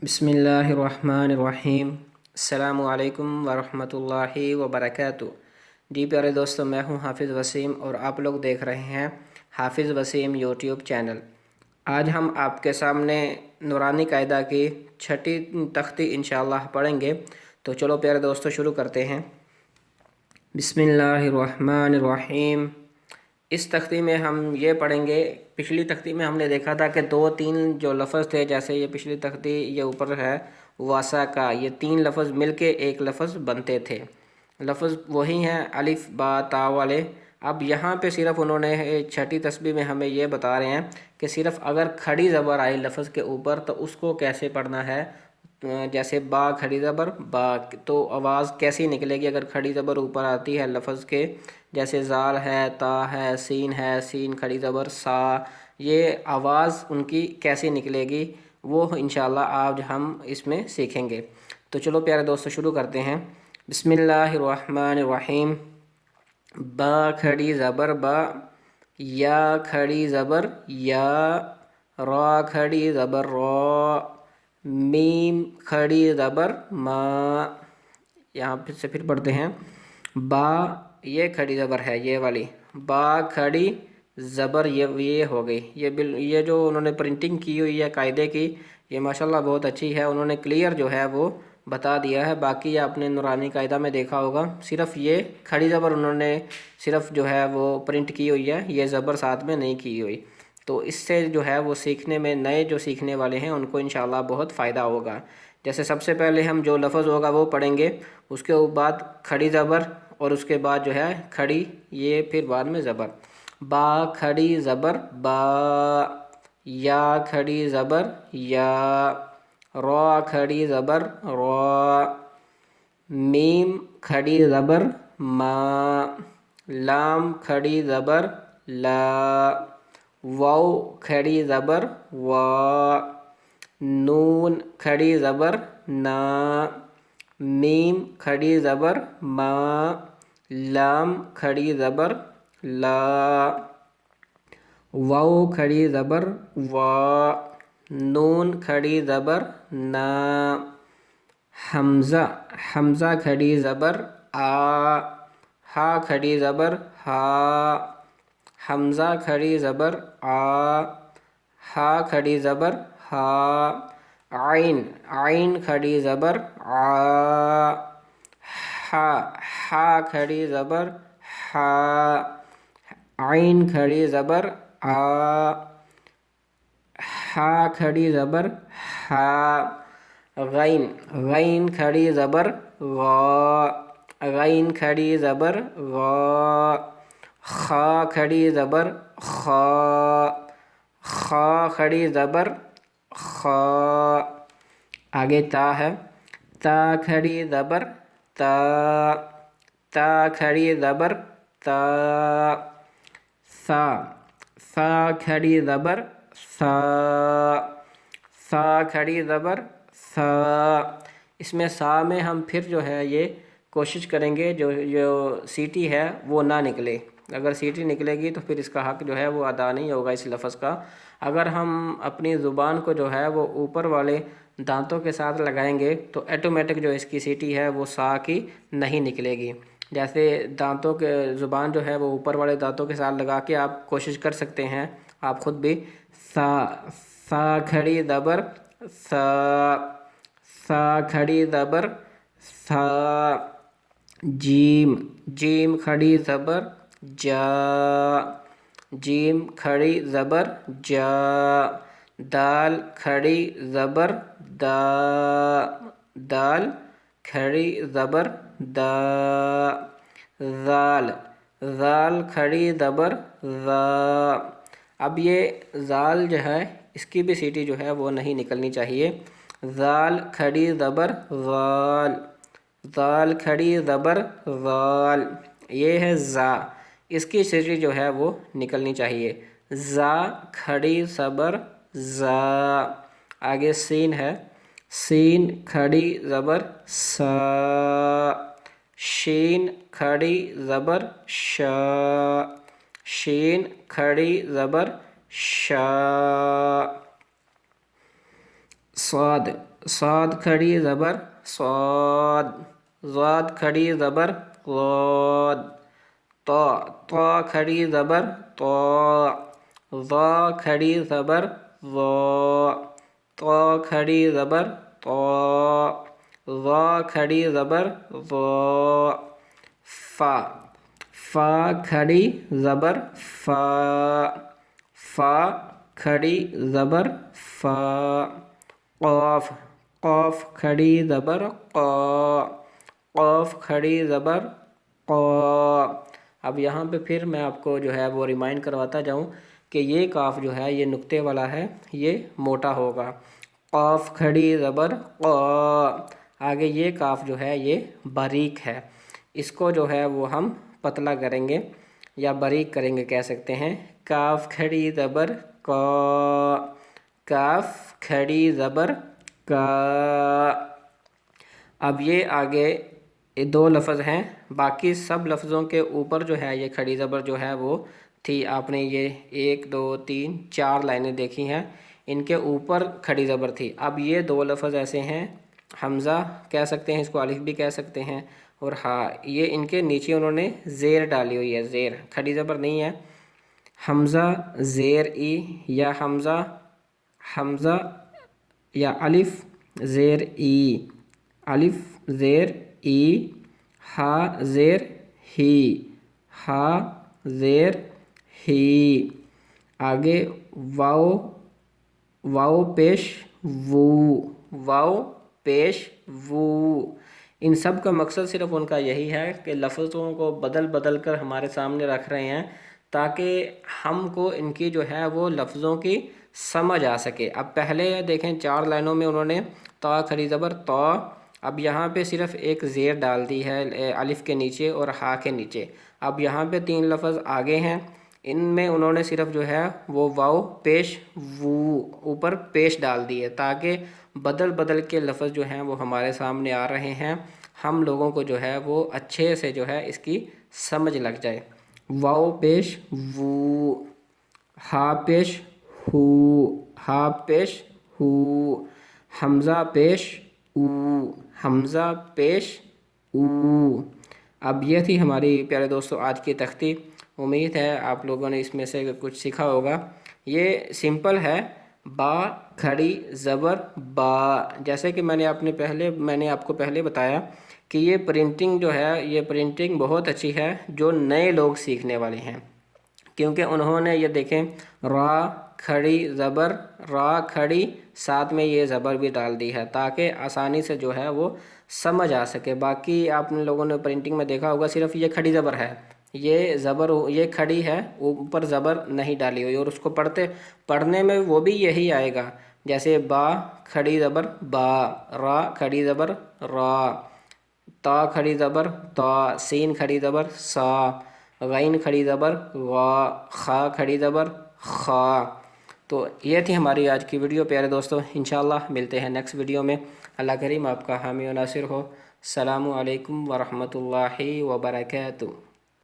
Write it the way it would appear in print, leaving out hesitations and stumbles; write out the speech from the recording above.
बिस्मिल्लाहिर्रहमानिर्रहीम। अस्सलामु अलैकुम वरहमतुल्लाहि वबरकातुहू। जी प्यारे दोस्तों, मैं हूं हाफिज़ वसीम और आप लोग देख रहे हैं हाफिज़ वसीम यूट्यूब चैनल। आज हम आपके सामने नूरानी कायदा की छठी तख्ती इंशाअल्लाह पढ़ेंगे। तो चलो प्यारे दोस्तों शुरू करते हैं। बिस्मिल्लाहिर्रहमानिर्रहीम। इस तख्ती में हम ये पढ़ेंगे, पिछली तख्ती में हमने देखा था कि दो तीन जो लफ्ज़ थे, जैसे ये पिछली तख्ती ये ऊपर है वासा का, ये तीन लफ्ज़ मिलके एक लफ्ज़ बनते थे। लफ्ज़ वही हैं अलिफ बा ता वाले। अब यहाँ पे सिर्फ उन्होंने छठी तस्बीह में हमें ये बता रहे हैं कि सिर्फ अगर खड़ी ज़बर आई लफ्ज़ के ऊपर तो उसको कैसे पढ़ना है। जैसे बा खड़ी ज़बर बा, तो आवाज़ कैसी निकलेगी अगर खड़ी ज़बर ऊपर आती है लफ्ज़ के। जैसे ज़ाल है, ता है, सीन खड़ी ज़बर सा, ये आवाज़ उनकी कैसी निकलेगी वो इंशाअल्लाह आज हम इसमें सीखेंगे। तो चलो प्यारे दोस्तों शुरू करते हैं। बिस्मिल्लाहिर्रहमानिर्रहीम। बा खड़ी ज़बर बा, या खड़ी ज़बर या, रा खड़ी ज़बर रा, मीम खड़ी ज़बर मा। यहाँ फिर पढ़ते हैं। बा ये खड़ी ज़बर है, ये वाली बा खड़ी ज़बर ये हो गई। ये जो उन्होंने प्रिंटिंग की हुई है कायदे की, ये माशाल्लाह बहुत अच्छी है। उन्होंने क्लियर जो है वो बता दिया है। बाकी आपने नूरानी कायदा में देखा होगा, सिर्फ ये खड़ी ज़बर उन्होंने सिर्फ जो है वो प्रिंट की हुई है, ये ज़बर साथ में नहीं की हुई। तो इससे जो है वो सीखने में, नए जो सीखने वाले हैं उनको इंशाल्लाह बहुत फ़ायदा होगा। जैसे सबसे पहले हम जो लफ्ज़ होगा वो पढ़ेंगे, उसके बाद खड़ी ज़बर और उसके बाद जो है खड़ी, ये फिर बाद में ज़बर। बा खड़ी ज़बर बा, या खड़ी ज़बर या, रा खड़ी ज़बर रा, मीम खड़ी ज़बर मा, लाम खड़ी ज़बर ला, वाव खड़ी ज़बर वा, नून खड़ी ज़बर ना, मीम खड़ी ज़बर मा, लाम खड़ी ज़बर ला, वाव खड़ी ज़बर वा, नून खड़ी ज़बर ना, हमज़ा खड़ी ज़बर आ, हा खड़ी ज़बर हा, हमज़ा खड़ी ज़बर आ, हा खड़ी ज़बर हा, आइन खड़ी ज़बर आ, हा खड़ी ज़बर हा, आइन खड़ी ज़बर आ, हा खड़ी ज़बर हा, गैन खड़ी ज़बर गा, गैन खड़ी ज़बर गा, खा खड़ी ज़बर खा, खा खड़ी ज़बर खा। आगे ता है, ता खड़ी ज़बर ता, ता खड़ी ज़बर ता, सा खड़ी ज़बर सा, सा खड़ी ज़बर सा। इसमें सा में हम फिर जो है ये कोशिश करेंगे जो सीटी है वो ना निकले। अगर सीटी निकलेगी तो फिर इसका हक जो है वो अदा नहीं होगा इस लफ्ज़ का। अगर हम अपनी ज़ुबान को जो है वो ऊपर वाले दांतों के साथ लगाएंगे तो ऑटोमेटिक जो इसकी सीटी है वो सा की नहीं निकलेगी। जैसे दांतों के ज़ुबान जो है वो ऊपर वाले दांतों के साथ लगा के आप कोशिश कर सकते हैं आप ख़ुद भी। सा खड़ी ज़बर सा, सा खड़ी ज़बर सा, जीम खड़ी ज़बर जा, जीम खड़ी ज़बर जा, दाल खड़ी ज़बर दा, दाल खड़ी ज़बर दा, ज़ाल खड़ी ज़बर ज़ा। अब ये ज़ाल जो है इसकी भी सीटी जो है वो नहीं निकलनी चाहिए। ज़ाल खड़ी ज़बर ज़ाल, ज़ाल खड़ी ज़बर ज़ाल। ये है ज़ा, इसकी सीटी जो है वो निकलनी चाहिए। ज़ा खड़ी ज़बर ज़ा। आगे सीन है, सीन खड़ी ज़बर सा, शीन खड़ी ज़बर शा, शीन खड़ी ज़बर शा। صاد صاد کھڑی زبر صاد ضاد کھڑی زبر ضاد طا طا کھڑی زبر طا ظا کھڑی زبر ظا طا کھڑی زبر طا ظا کھڑی زبر ظا فا فا کھڑی زبر فا فا کھڑی زبر فا قاف قاف کھڑی زبر قا قاف کھڑی زبر قا۔ اب یہاں پہ پھر میں آپ کو جو ہے وہ ریمائنڈ کرواتا جاؤں کہ یہ کاف جو ہے یہ نقطے والا ہے، یہ موٹا ہوگا۔ قاف کھڑی زبر قا، آگے یہ کاف جو ہے یہ باریک ہے، اس کو جو ہے وہ ہم پتلا کریں گے یا باریک کریں گے کہہ سکتے ہیں۔ کاف کھڑی زبر کا، کاف کھڑی زبر کا۔ اب یہ آگے دو لفظ ہیں، باقی سب لفظوں کے اوپر جو ہے یہ کھڑی زبر جو ہے وہ تھی۔ آپ نے یہ 1 2 3 4 لائنیں دیکھی ہیں، ان کے اوپر کھڑی زبر تھی۔ اب یہ دو لفظ ایسے ہیں، حمزہ کہہ سکتے ہیں، اس کو الف بھی کہہ سکتے ہیں، اور ہاں یہ ان کے نیچے انہوں نے زیر ڈالی ہوئی ہے، زیر کھڑی زبر نہیں ہے۔ حمزہ زیر ای، یا حمزہ حمزہ یا الف زیر ای، الف زیر ای، ہا زیر ہی، ہا زیر ہی۔ آگے واو واو پیش وو، واو پیش وو۔ ان سب کا مقصد صرف ان کا یہی ہے کہ لفظوں کو بدل بدل کر ہمارے سامنے رکھ رہے ہیں تاکہ ہم کو ان کی جو ہے وہ لفظوں کی سمجھ آ سکے۔ اب پہلے دیکھیں 4 لائنوں میں انہوں نے تا کھڑی زبر تا، اب یہاں پہ صرف ایک زیر ڈال دی ہے الف کے نیچے اور ہا کے نیچے۔ اب یہاں پہ 3 لفظ آگے ہیں، ان میں انہوں نے صرف جو ہے وہ واو پیش وو اوپر پیش ڈال دی ہے تاکہ بدل بدل کے لفظ جو ہیں وہ ہمارے سامنے آ رہے ہیں، ہم لوگوں کو جو ہے وہ اچھے سے جو ہے اس کی سمجھ لگ جائے۔ واو پیش وو، ہا پیش ہو، ہا پیش ہو، حمزہ پیش او، حمزہ پیش او۔ اب یہ تھی ہماری پیارے دوستو آج کی تختی، امید ہے آپ لوگوں نے اس میں سے کچھ سیکھا ہوگا۔ یہ سمپل ہے، با کھڑی زبر با، جیسے کہ میں نے آپ کو پہلے بتایا کہ یہ پرنٹنگ جو ہے یہ پرنٹنگ بہت اچھی ہے جو نئے لوگ سیکھنے والے ہیں، کیونکہ انہوں نے یہ دیکھیں را کھڑی زبر را کھڑی ساتھ میں یہ زبر بھی ڈال دی ہے تاکہ آسانی سے جو ہے وہ سمجھ آ سکے۔ باقی آپ لوگوں نے پرنٹنگ میں دیکھا ہوگا صرف یہ کھڑی زبر ہے، یہ زبر یہ کھڑی ہے، اوپر زبر نہیں ڈالی ہوئی، اور اس کو پڑھنے میں وہ بھی یہی آئے گا، جیسے با کھڑی زبر با، را کھڑی زبر را، تا کھڑی زبر تا، سین کھڑی زبر سا، غین کھڑی زبر غا، خا کھڑی زبر خا۔ تو یہ تھی ہماری آج کی ویڈیو پیارے دوستو، انشاءاللہ ملتے ہیں نیکسٹ ویڈیو میں۔ اللہ کریم آپ کا حامی و ناصر ہو۔ السلام علیکم ورحمۃ اللہ وبرکاتہ۔